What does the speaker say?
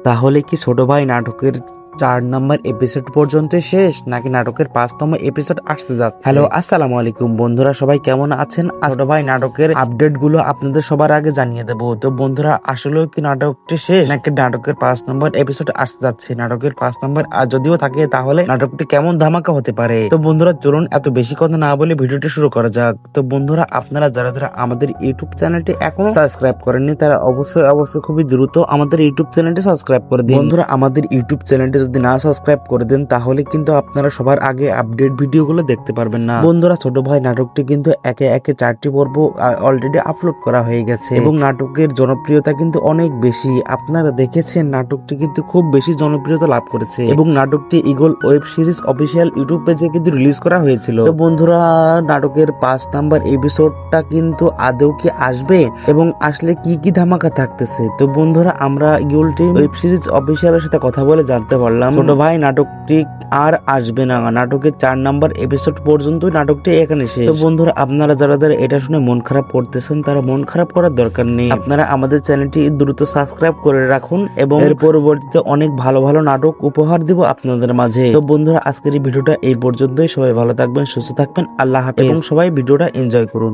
তাহলে কি ছোট ভাই নাটকের 4 নম্বর এপিসোড পর্যন্ত শেষ, নাকি নাটকের 5তম এপিসোড আসতে যাচ্ছে? হ্যালো, আসসালামু আলাইকুম বন্ধুরা, সবাই কেমন আছেন? ছোট ভাই নাটকের আপডেট গুলো আপনাদের সবার আগে জানিয়ে দেবো। তো বন্ধুরা, আসলেও কি নাটকটি শেষ, নাকি নাটকের 5 নম্বর এপিসোড আসতে যাচ্ছে? নাটকের 5 নম্বর আর যদিও থাকে, তাহলে নাটকটি কেমন ধামাকা হতে পারে? তো বন্ধুরা, চলুন এত বেশি কথা না বলে ভিডিওটি শুরু করা যাক। তো বন্ধুরা, আপনারা যারা যারা আমাদের ইউটিউব চ্যানেলটি এখনো সাবস্ক্রাইব করেননি, তারা অবশ্যই খুবই দ্রুত আমাদের ইউটিউব চ্যানেলটি সাবস্ক্রাইব করে দিন। বন্ধুরা, আমাদের ইউটিউব চ্যানেলটি যদি না সাবস্ক্রাইব করে দেন, তাহলে কিন্তু আপনারা সবার আগে আপডেট ভিডিওগুলো দেখতে পারবেন না। বন্ধুরা, ছোট ভাই নাটকটি কিন্তু একে একে 4টি পর্ব অলরেডি আপলোড করা হয়ে গেছে এবং নাটকের জনপ্রিয়তা কিন্তু অনেক বেশি। আপনারা দেখেছেন, নাটকটি কিন্তু খুব বেশি জনপ্রিয়তা লাভ করেছে এবং নাটকটি eagle web series official YouTube পেজে কিন্তু রিলিজ করা হয়েছিল। তো বন্ধুরা, নাটকের 5 নাম্বার এপিসোডটা কিন্তু আদৌ কি আসবে এবং আসলে কি কি ধামাকা থাকতেছে? তো বন্ধুরা, আমরা ইগল টিম ওয়েব সিরিজ অফিসিয়ালের সাথে কথা বলে জানতে পারলাম ছোট ভাই নাটকটি আর আসবে না, নাটকের 4 নাম্বার এপিসোড পর্যন্ত নাটকটি এখানে শেষ। তো বন্ধুরা, আপনারা যারা যারা এটা শুনে মন খারাপ করতেছেন, তারা মন খারাপ করার দরকার নেই। আপনারা আমাদের চ্যানেলটি দ্রুত সাবস্ক্রাইব করে রাখুন এবং এর পরবর্তীতে অনেক ভালো ভালো নাটক উপহার দিব আপনাদের মাঝে। তো বন্ধুরা, আজকের এই ভিডিওটা এই পর্যন্তই। সবাই ভালো থাকবেন, সুস্থ থাকবেন, আল্লাহ হাফেজ এবং সবাই ভিডিওটা এনজয় করুন।